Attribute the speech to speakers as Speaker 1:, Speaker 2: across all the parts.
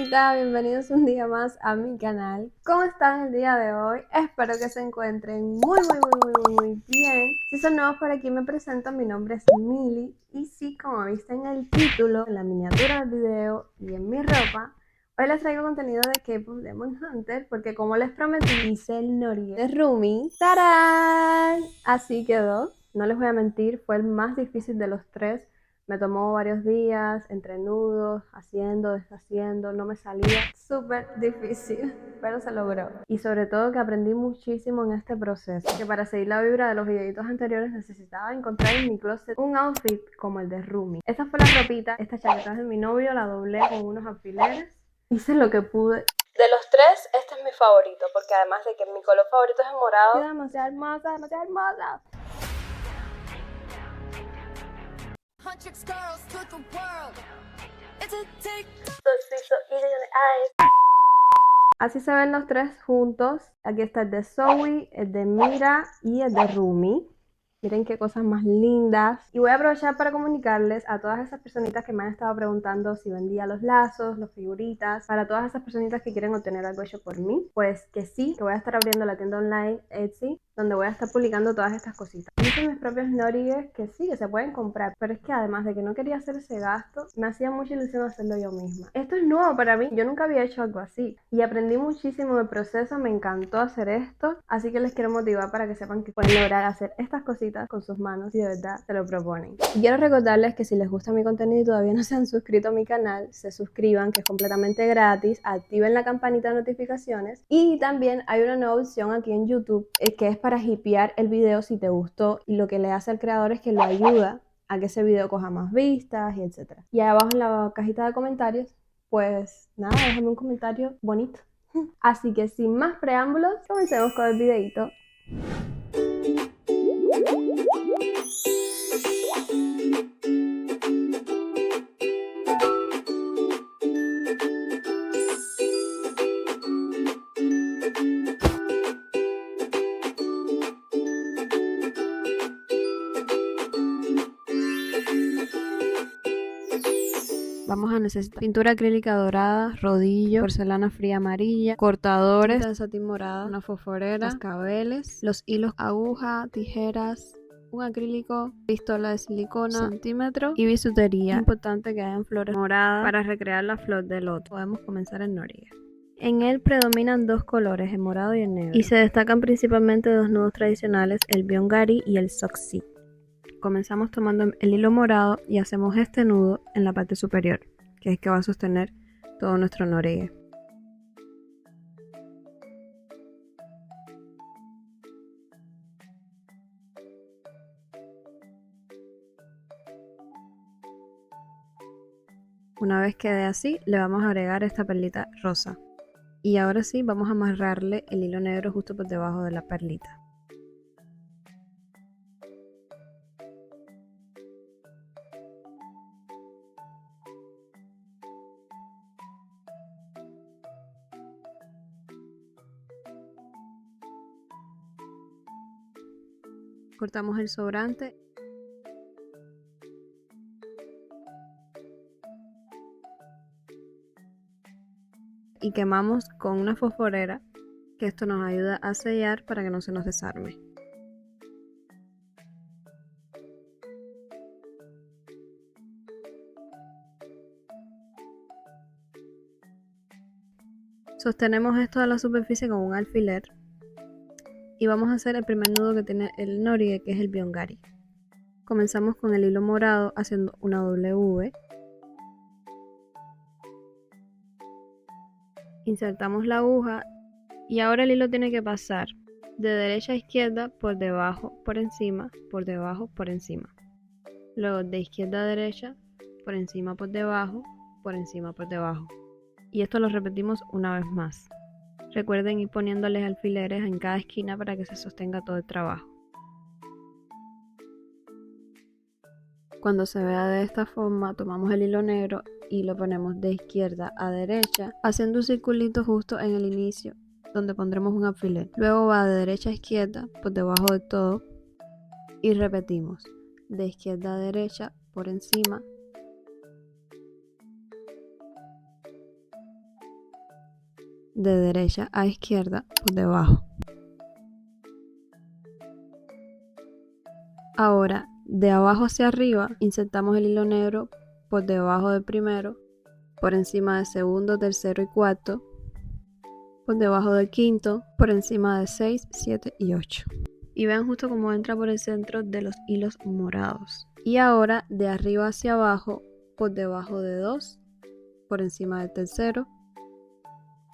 Speaker 1: mamita, bienvenidos un día más a mi canal. ¿Cómo están el día de hoy? Espero que se encuentren muy bien. Si son nuevos por aquí me presento, mi nombre es Mili y sí, como viste en el título, en la miniatura del video y en mi ropa, hoy les traigo contenido de K-Pop Demon Hunter porque como les prometí hice el Nori de Rumi. ¡Tarán! Así quedó, no les voy a mentir, fue el más difícil de los tres. Me tomó varios días, entre nudos, haciendo, deshaciendo, no me salía, súper difícil, pero se logró. Y sobre todo que aprendí muchísimo en este proceso, que para seguir la vibra de los videitos anteriores necesitaba encontrar en mi closet un outfit como el de Rumi. Esta fue la ropita, esta chaqueta es de mi novio, la doblé con unos alfileres, hice lo que pude. De los tres, este es mi favorito, porque además de que mi color favorito es el morado, queda demasiado hermosa, demasiado hermosa. Así se ven los tres juntos. Aquí está el de Zoe, el de Mira y el de Rumi. Miren qué cosas más lindas. Y voy a aprovechar para comunicarles a todas esas personitas que me han estado preguntando si vendía los lazos, los figuritas. Para todas esas personitas que quieren obtener algo hecho por mí, pues que sí, que voy a estar abriendo la tienda online Etsy, donde voy a estar publicando todas estas cositas. Hice mis propios norigues que sí, que se pueden comprar, pero es que además de que no quería hacer ese gasto, me hacía mucha ilusión hacerlo yo misma. Esto es nuevo para mí, yo nunca había hecho algo así y aprendí muchísimo del proceso, me encantó hacer esto, así que les quiero motivar para que sepan que pueden lograr hacer estas cositas con sus manos si de verdad se lo proponen. Y quiero recordarles que si les gusta mi contenido y todavía no se han suscrito a mi canal, se suscriban, que es completamente gratis, activen la campanita de notificaciones y también hay una nueva opción aquí en YouTube que es para hipear el video si te gustó, y lo que le hace al creador es que lo ayuda a que ese video coja más vistas y etcétera. Y abajo en la cajita de comentarios, pues nada, déjame un comentario bonito. Así que sin más preámbulos, comencemos con el videito. Vamos a necesitar pintura acrílica dorada, rodillo, porcelana fría amarilla, cortadores, cinta de satín morada, una fosforera, cascabeles, los hilos, aguja, tijeras, un acrílico, pistola de silicona, centímetro y bisutería. Es importante que hayan flores moradas para recrear la flor de loto. Podemos comenzar el noriega. En él predominan dos colores, el morado y el negro, y se destacan principalmente dos nudos tradicionales, el byongari y el seoksi. Comenzamos tomando el hilo morado y hacemos este nudo en la parte superior, que es el que va a sostener todo nuestro noriega. Una vez quede así, le vamos a agregar esta perlita rosa. Y ahora sí, vamos a amarrarle el hilo negro justo por debajo de la perlita. Cortamos el sobrante y quemamos con una fosforera, que esto nos ayuda a sellar para que no se nos desarme. Sostenemos esto de la superficie con un alfiler y vamos a hacer el primer nudo que tiene el noriega, que es el byongari. Comenzamos con el hilo morado haciendo una W, insertamos la aguja y ahora el hilo tiene que pasar de derecha a izquierda, por debajo, por encima, por debajo, por encima. Luego de izquierda a derecha, por encima, por debajo, por encima, por debajo. Y esto lo repetimos una vez más. Recuerden ir poniéndoles alfileres en cada esquina para que se sostenga todo el trabajo. Cuando se vea de esta forma, tomamos el hilo negro y lo ponemos de izquierda a derecha, haciendo un circulito justo en el inicio, donde pondremos un alfiler. Luego va de derecha a izquierda, por debajo de todo, y repetimos, de izquierda a derecha, por encima, de derecha a izquierda por debajo. Ahora, de abajo hacia arriba, insertamos el hilo negro por debajo del primero, por encima del segundo, tercero y cuarto, por debajo del quinto, por encima de 6, 7 y 8. Y vean justo cómo entra por el centro de los hilos morados. Y ahora, de arriba hacia abajo, por debajo de 2, por encima del tercero,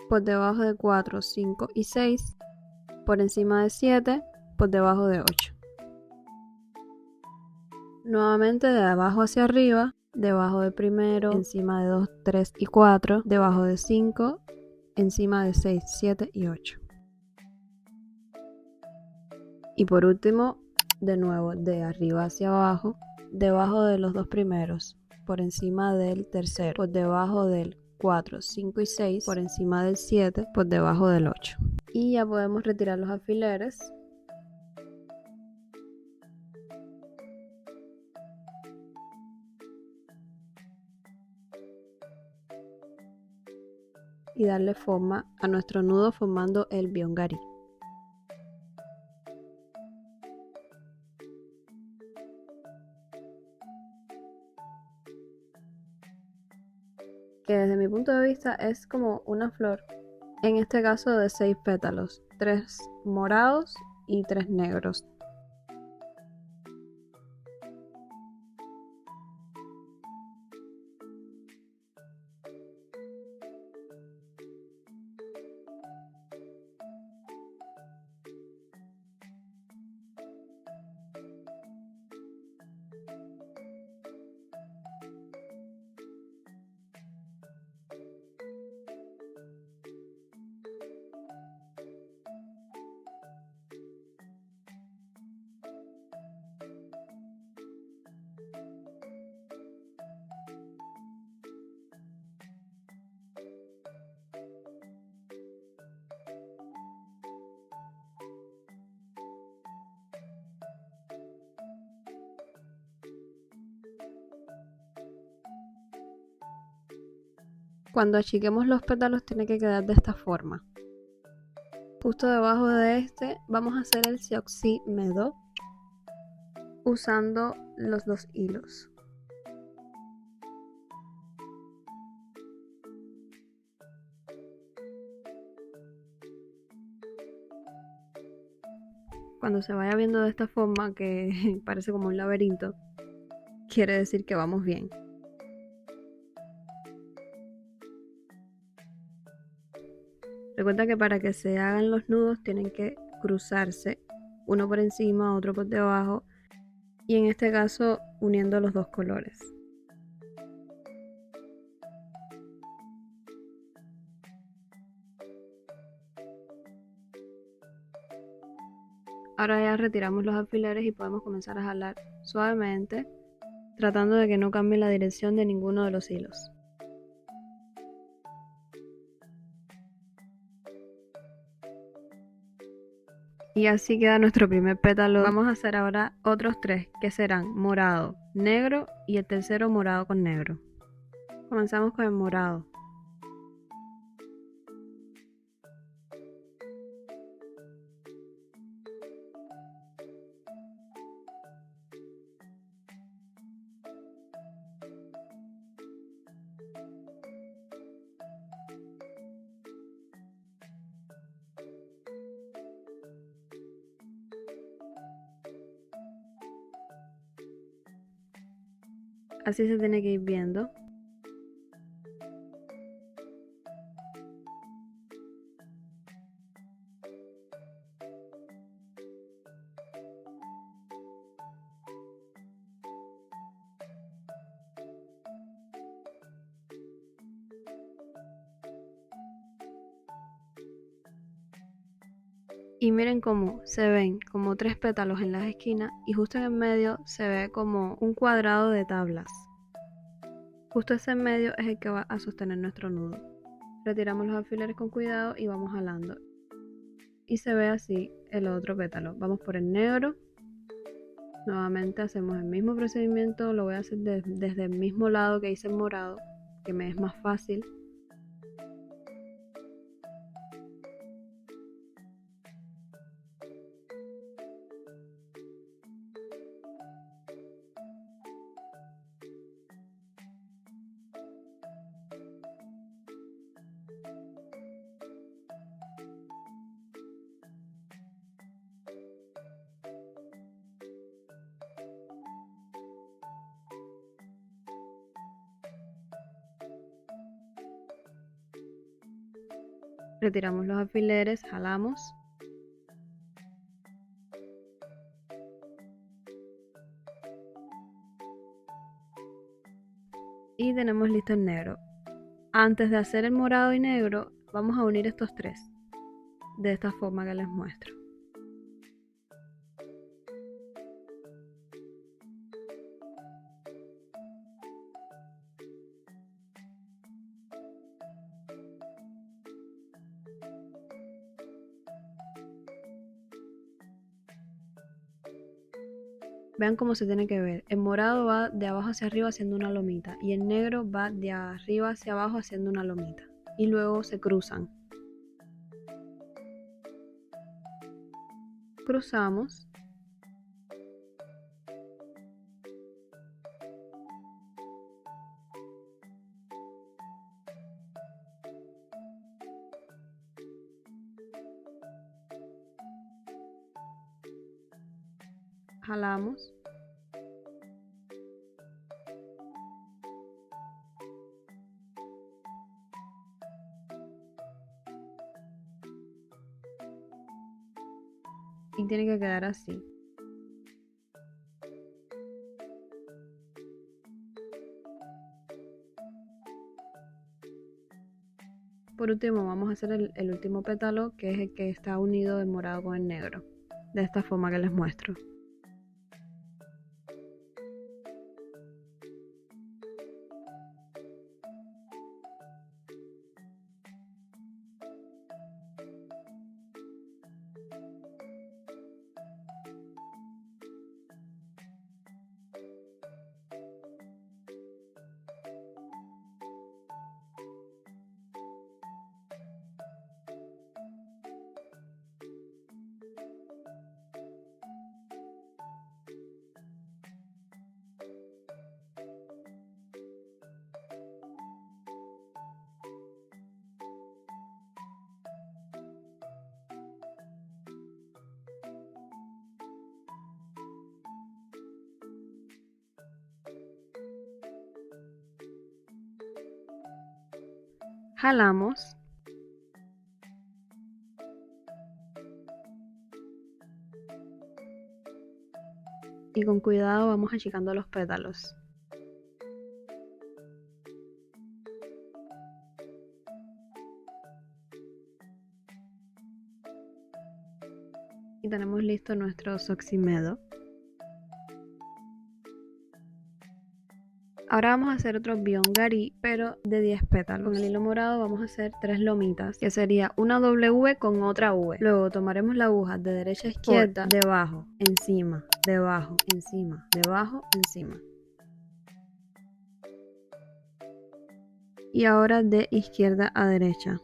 Speaker 1: por debajo de 4, 5 y 6, por encima de 7, por debajo de 8. Nuevamente de abajo hacia arriba, debajo del primero, encima de 2, 3 y 4, debajo de 5, encima de 6, 7 y 8. Y por último, de nuevo de arriba hacia abajo, debajo de los dos primeros, por encima del tercero, por debajo del 4, 5 y 6, por encima del 7, por debajo del 8. Y ya podemos retirar los alfileres. Y darle forma a nuestro nudo formando el byongari. Que desde mi punto de vista es como una flor, en este caso de 6 pétalos, 3 morados y 3 negros. Cuando achiquemos los pétalos tiene que quedar de esta forma. Justo debajo de este vamos a hacer el seoksi medo usando los 2 hilos. Cuando se vaya viendo de esta forma, que parece como un laberinto, quiere decir que vamos bien. Recuerda que para que se hagan los nudos tienen que cruzarse, uno por encima, otro por debajo, y en este caso uniendo los dos colores. Ahora ya retiramos los alfileres y podemos comenzar a jalar suavemente, tratando de que no cambie la dirección de ninguno de los hilos. Y así queda nuestro primer pétalo. Vamos a hacer ahora otros 3, que serán morado, negro y el tercero morado con negro. Comenzamos con el morado. Así se tiene que ir viendo. Y miren cómo se ven como 3 pétalos en las esquinas y justo en el medio se ve como un cuadrado de tablas. Justo ese en medio es el que va a sostener nuestro nudo. Retiramos los alfileres con cuidado y vamos jalando. Y se ve así el otro pétalo. Vamos por el negro. Nuevamente hacemos el mismo procedimiento. Lo voy a hacer desde el mismo lado que hice el morado, que me es más fácil. Retiramos los alfileres, jalamos. Y tenemos listo el negro. Antes de hacer el morado y negro, vamos a unir estos tres, de esta forma que les muestro. Vean cómo se tiene que ver. El morado va de abajo hacia arriba haciendo una lomita y el negro va de arriba hacia abajo haciendo una lomita. Y luego se cruzan. Cruzamos. Jalamos. Y tiene que quedar así. Por último vamos a hacer el último pétalo, que es el que está unido el morado con el negro. De esta forma que les muestro. Jalamos. Y con cuidado vamos achicando los pétalos. Y tenemos listo nuestro Soximedo. Ahora vamos a hacer otro Byongari, pero de 10 pétalos. Con el hilo morado vamos a hacer 3 lomitas, que sería una doble V con otra V. Luego tomaremos la aguja de derecha a izquierda, debajo, encima, debajo, encima, debajo, encima. Y ahora de izquierda a derecha.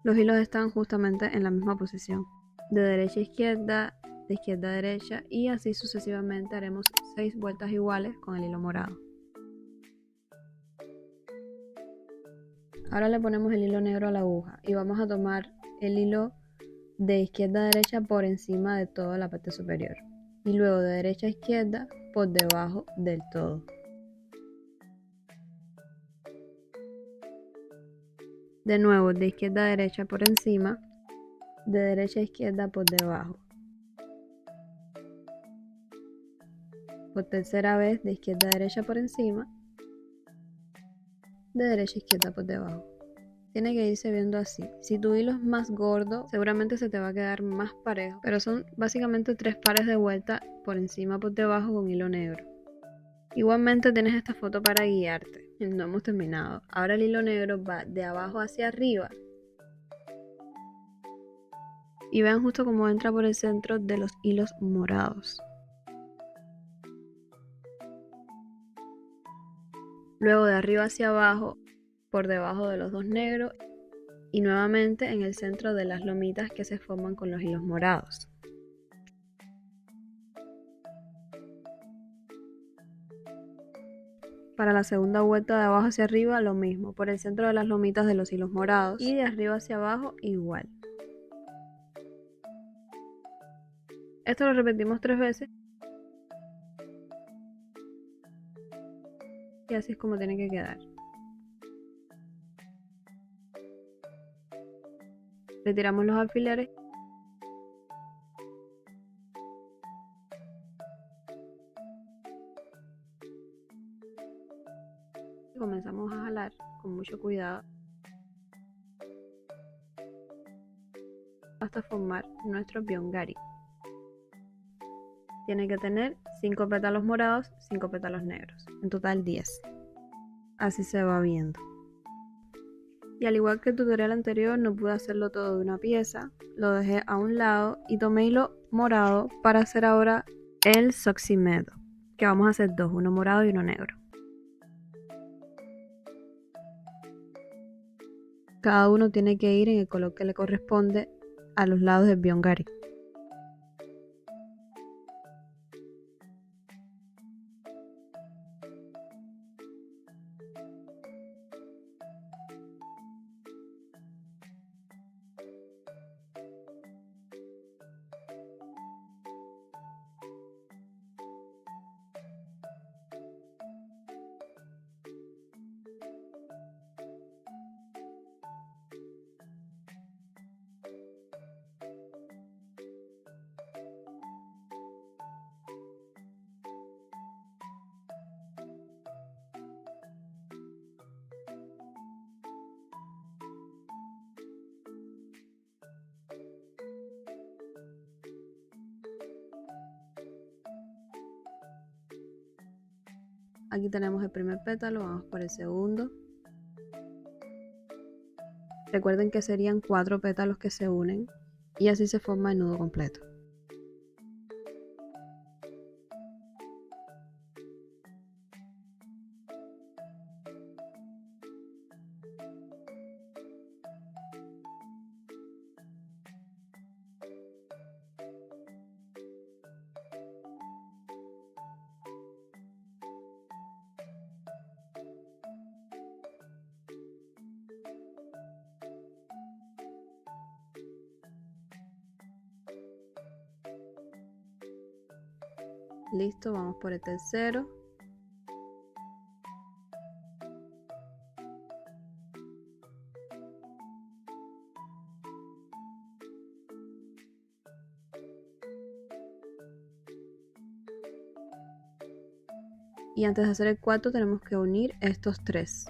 Speaker 1: Los hilos están justamente en la misma posición. De derecha a izquierda, de izquierda a derecha, y así sucesivamente haremos 6 vueltas iguales con el hilo morado. Ahora le ponemos el hilo negro a la aguja y vamos a tomar el hilo de izquierda a derecha por encima de toda la parte superior y luego de derecha a izquierda por debajo del todo. De nuevo de izquierda a derecha por encima, de derecha a izquierda por debajo. Por tercera vez de izquierda a derecha por encima, de derecha a izquierda por debajo. Tiene que irse viendo así. Si tu hilo es más gordo, seguramente se te va a quedar más parejo. Pero son básicamente 3 pares de vuelta por encima por debajo con hilo negro. Igualmente tienes esta foto para guiarte. No hemos terminado. Ahora el hilo negro va de abajo hacia arriba. Y vean justo cómo entra por el centro de los hilos morados. Luego de arriba hacia abajo, por debajo de los dos negros y nuevamente en el centro de las lomitas que se forman con los hilos morados. Para la segunda vuelta de abajo hacia arriba lo mismo, por el centro de las lomitas de los hilos morados y de arriba hacia abajo igual. Esto lo repetimos 3 veces y así es como tiene que quedar. Retiramos los alfileres y comenzamos a jalar con mucho cuidado hasta formar nuestro byung-gari. Tiene que tener 5 pétalos morados, 5 pétalos negros, en total 10. Así se va viendo. Y al igual que el tutorial anterior, no pude hacerlo todo de una pieza, lo dejé a un lado y tomé hilo morado para hacer ahora el soximedo, que vamos a hacer dos, uno morado y uno negro. Cada uno tiene que ir en el color que le corresponde a los lados del byung-gari. Aquí tenemos el primer pétalo, vamos por el segundo. Recuerden que serían 4 pétalos que se unen y así se forma el nudo completo. Listo, vamos por el tercero. Y antes de hacer el cuarto tenemos que unir estos 3.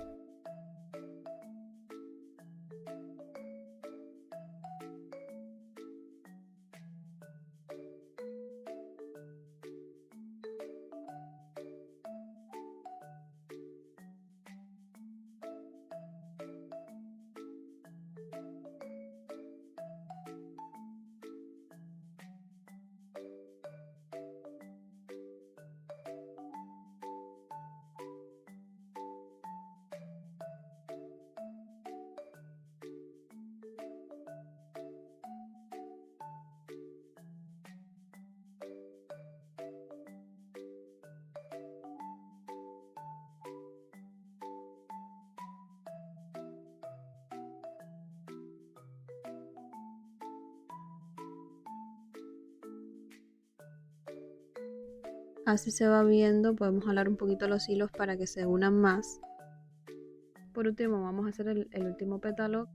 Speaker 1: Así se va viendo, podemos jalar un poquito los hilos para que se unan más. Por último vamos a hacer el último pétalo.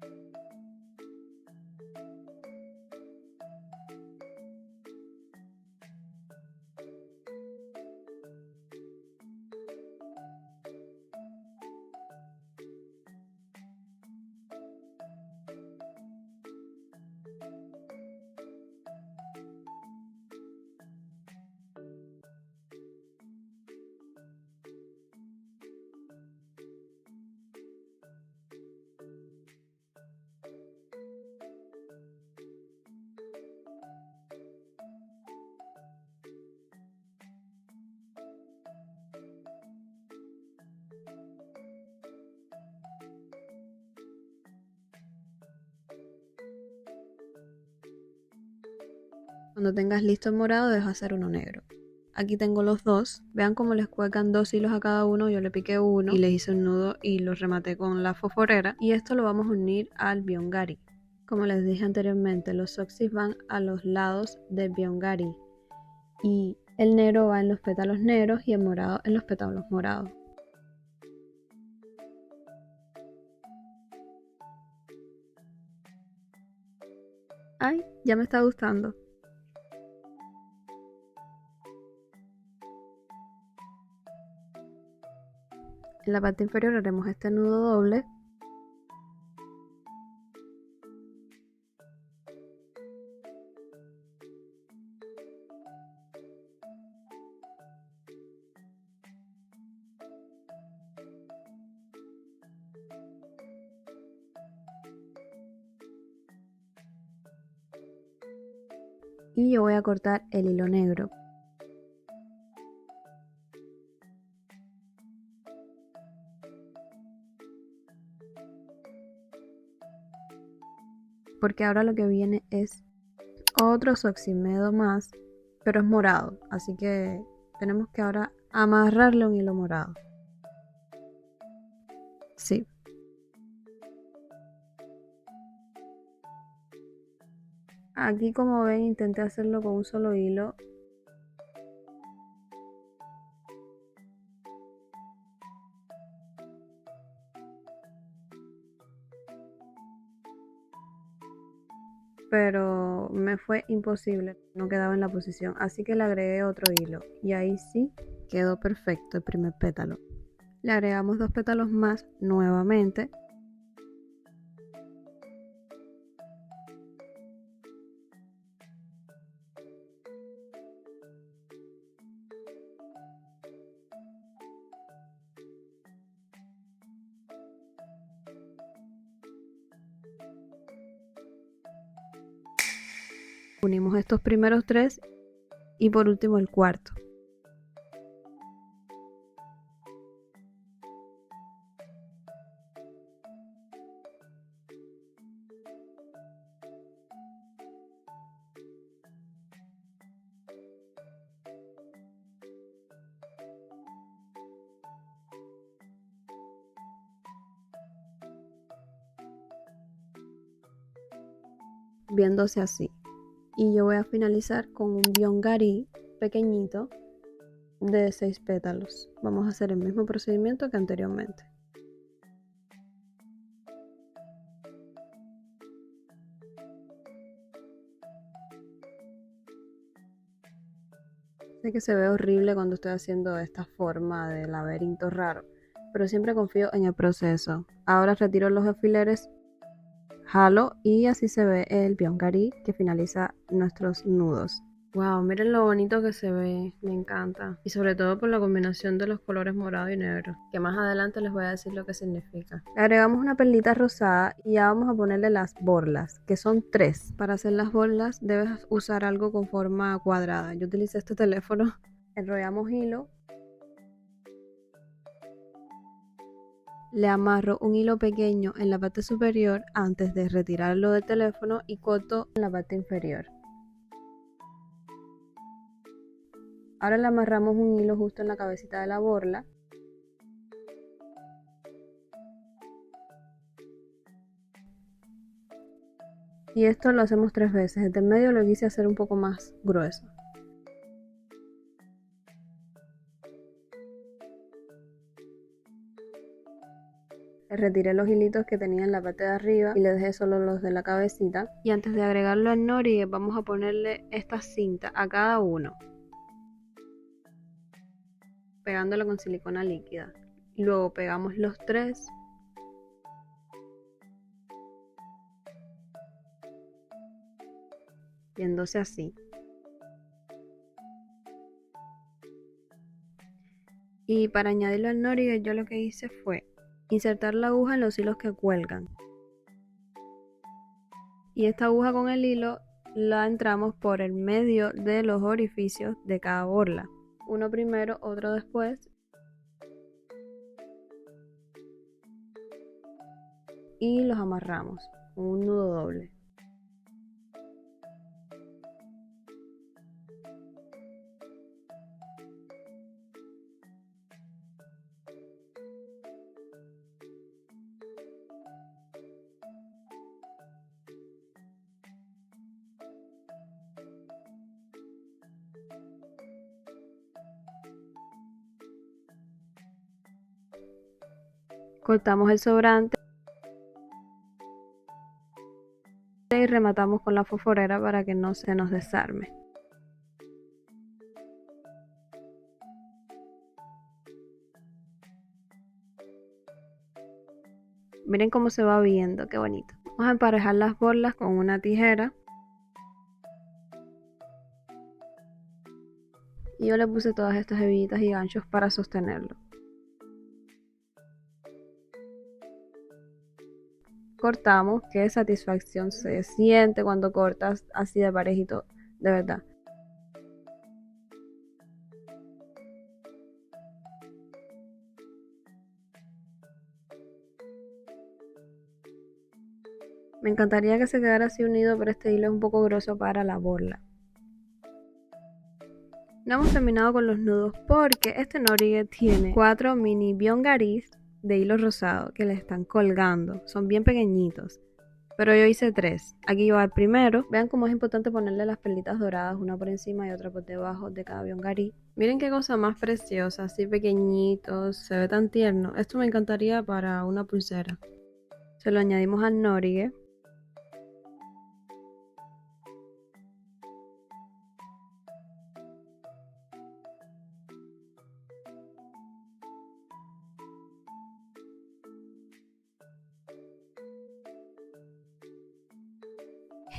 Speaker 1: Cuando tengas listo el morado, deja hacer uno negro. Aquí tengo los dos. Vean cómo les cuelgan 2 hilos a cada uno. Yo le piqué uno y les hice un nudo y los rematé con la fosforera. Y esto lo vamos a unir al byung-gari. Como les dije anteriormente, los soxis van a los lados del byung-gari. Y el negro va en los pétalos negros y el morado en los pétalos morados. Ay, ya me está gustando. En la parte inferior haremos este nudo doble. Y yo voy a cortar el hilo negro. Porque ahora lo que viene es otro Soximedo más, pero es morado, así que tenemos que ahora amarrarle un hilo morado. Sí. Aquí, como ven, intenté hacerlo con un solo hilo. Pero me fue imposible, no quedaba en la posición, así que le agregué otro hilo y ahí sí quedó perfecto el primer pétalo. Le agregamos 2 pétalos más nuevamente. Unimos estos primeros 3 y por último el cuarto. Viéndose así. Y yo voy a finalizar con un byongari pequeñito de 6 pétalos. Vamos a hacer el mismo procedimiento que anteriormente. Sé que se ve horrible cuando estoy haciendo esta forma de laberinto raro, pero siempre confío en el proceso. Ahora retiro los alfileres, jalo y así se ve el byongari que finaliza nuestros nudos. Wow, miren lo bonito que se ve, me encanta. Y sobre todo por la combinación de los colores morado y negro, que más adelante les voy a decir lo que significa. Le agregamos una perlita rosada y ya vamos a ponerle las borlas, que son 3. Para hacer las borlas debes usar algo con forma cuadrada. Yo utilicé este teléfono. Enrollamos hilo. Le amarro un hilo pequeño en la parte superior antes de retirarlo del teléfono y corto en la parte inferior. Ahora le amarramos un hilo justo en la cabecita de la borla. Y esto lo hacemos 3 veces. El del medio lo quise hacer un poco más grueso. Le retiré los hilitos que tenía en la parte de arriba y le dejé solo los de la cabecita. Y antes de agregarlo al nori vamos a ponerle esta cinta a cada uno, pegándolo con silicona líquida. Y luego pegamos los 3. Viéndose así. Y para añadirlo al nori yo lo que hice fue insertar la aguja en los hilos que cuelgan. Y esta aguja con el hilo la entramos por el medio de los orificios de cada borla. Uno primero, otro después. Y los amarramos con un nudo doble. Cortamos el sobrante y rematamos con la fosforera para que no se nos desarme. Miren cómo se va viendo, qué bonito. Vamos a emparejar las borlas con una tijera. Y yo le puse todas estas hebillitas y ganchos para sostenerlo. Cortamos, qué satisfacción se siente cuando cortas así de parejito, de verdad. Me encantaría que se quedara así unido, pero este hilo es un poco grueso para la borla. No hemos terminado con los nudos porque este norigue tiene 4 mini byongaris de hilo rosado que le están colgando. Son bien pequeñitos, pero yo hice 3. Aquí va el primero. Vean cómo es importante ponerle las perlitas doradas, una por encima y otra por debajo de cada byongari. Miren qué cosa más preciosa, así pequeñitos, se ve tan tierno. Esto me encantaría para una pulsera. Se lo añadimos al norigue.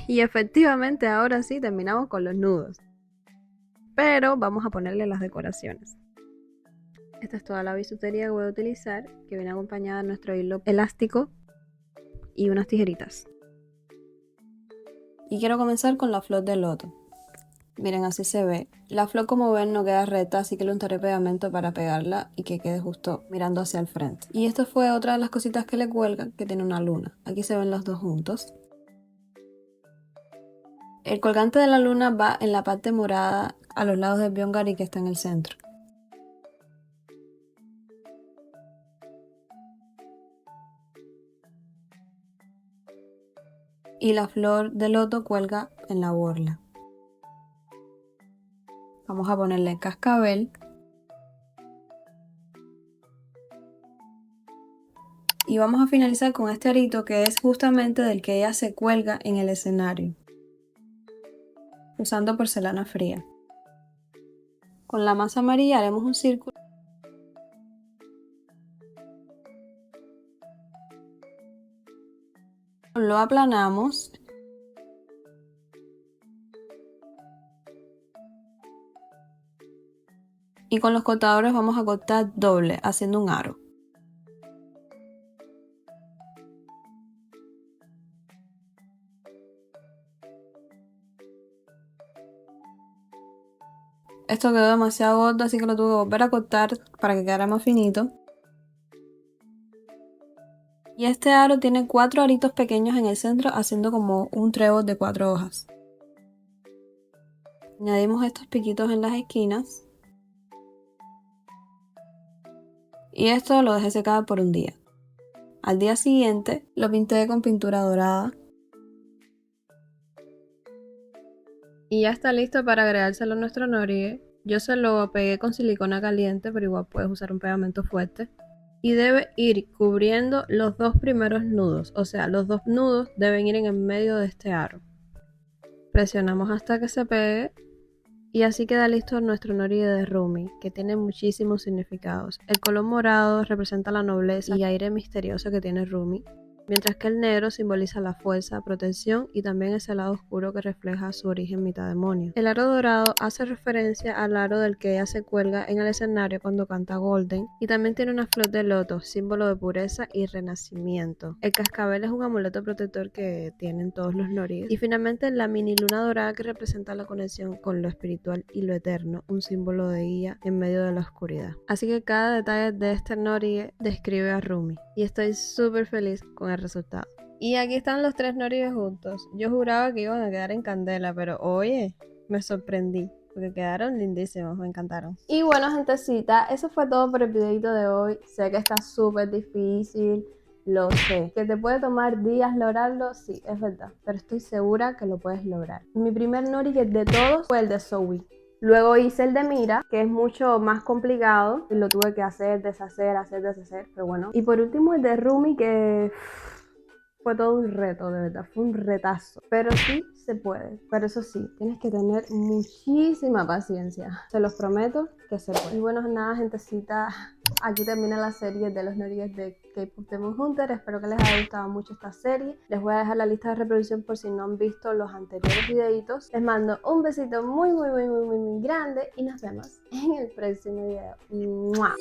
Speaker 1: Y efectivamente ahora sí terminamos con los nudos. Pero vamos a ponerle las decoraciones. Esta es toda la bisutería que voy a utilizar, que viene acompañada de nuestro hilo elástico y unas tijeritas. Y quiero comenzar con la flor de loto. Miren, así se ve. La flor, como ven, no queda recta, así que le untaré pegamento para pegarla y que quede justo mirando hacia el frente. Y esto fue otra de las cositas que le cuelgan, que tiene una luna. Aquí se ven los dos juntos. El colgante de la luna va en la parte morada a los lados del byongari que está en el centro. Y la flor de loto cuelga en la borla. Vamos a ponerle cascabel. Y vamos a finalizar con este arito que es justamente del que ella se cuelga en el escenario, usando porcelana fría. Con la masa amarilla haremos un círculo. Lo aplanamos. Y con los cortadores vamos a cortar doble, haciendo un aro. Esto quedó demasiado gordo, así que lo tuve que volver a cortar para que quedara más finito. Y este aro tiene 4 aritos pequeños en el centro, haciendo como un trébol de 4 hojas. Añadimos estos piquitos en las esquinas. Y esto lo dejé secar por un día. Al día siguiente lo pinté con pintura dorada. Y ya está listo para agregárselo a nuestro norigue. Yo se lo pegué con silicona caliente, pero igual puedes usar un pegamento fuerte. Y debe ir cubriendo los 2 primeros nudos, o sea, los 2 nudos deben ir en el medio de este aro. Presionamos hasta que se pegue. Y así queda listo nuestro norigue de Rumi, que tiene muchísimos significados. El color morado representa la nobleza y aire misterioso que tiene Rumi, mientras que el negro simboliza la fuerza, protección y también ese lado oscuro que refleja su origen mitad demonio. El aro dorado hace referencia al aro del que ella se cuelga en el escenario cuando canta Golden, y también tiene una flor de loto, símbolo de pureza y renacimiento. El cascabel es un amuleto protector que tienen todos los norigues. Y finalmente la mini luna dorada, que representa la conexión con lo espiritual y lo eterno, un símbolo de guía en medio de la oscuridad. Así que cada detalle de este norigue describe a Rumi, y estoy súper feliz con el resultado. Y aquí están los 3 norigues juntos. Yo juraba que iban a quedar en candela, pero oye, me sorprendí porque quedaron lindísimos, me encantaron. Y bueno, gentecita, eso fue todo por el videito de hoy. Sé que está súper difícil, lo sé. ¿Que te puede tomar días lograrlo? Sí, es verdad, pero estoy segura que lo puedes lograr. Mi primer norigue de todos fue el de Zoe. Luego hice el de Mira, que es mucho más complicado y lo tuve que hacer, deshacer, pero bueno. Y por último el de Rumi, que Fue todo un reto, de verdad, fue un retazo. Pero sí se puede. Pero eso sí, tienes que tener muchísima paciencia. Se los prometo que se puede. Y bueno, nada, gentecita. Aquí termina la serie de los Nories de K-Pop Demon Hunter. Espero que les haya gustado mucho esta serie. Les voy a dejar la lista de reproducción por si no han visto los anteriores videitos. Les mando un besito muy grande y nos vemos en el próximo video. ¡Mua!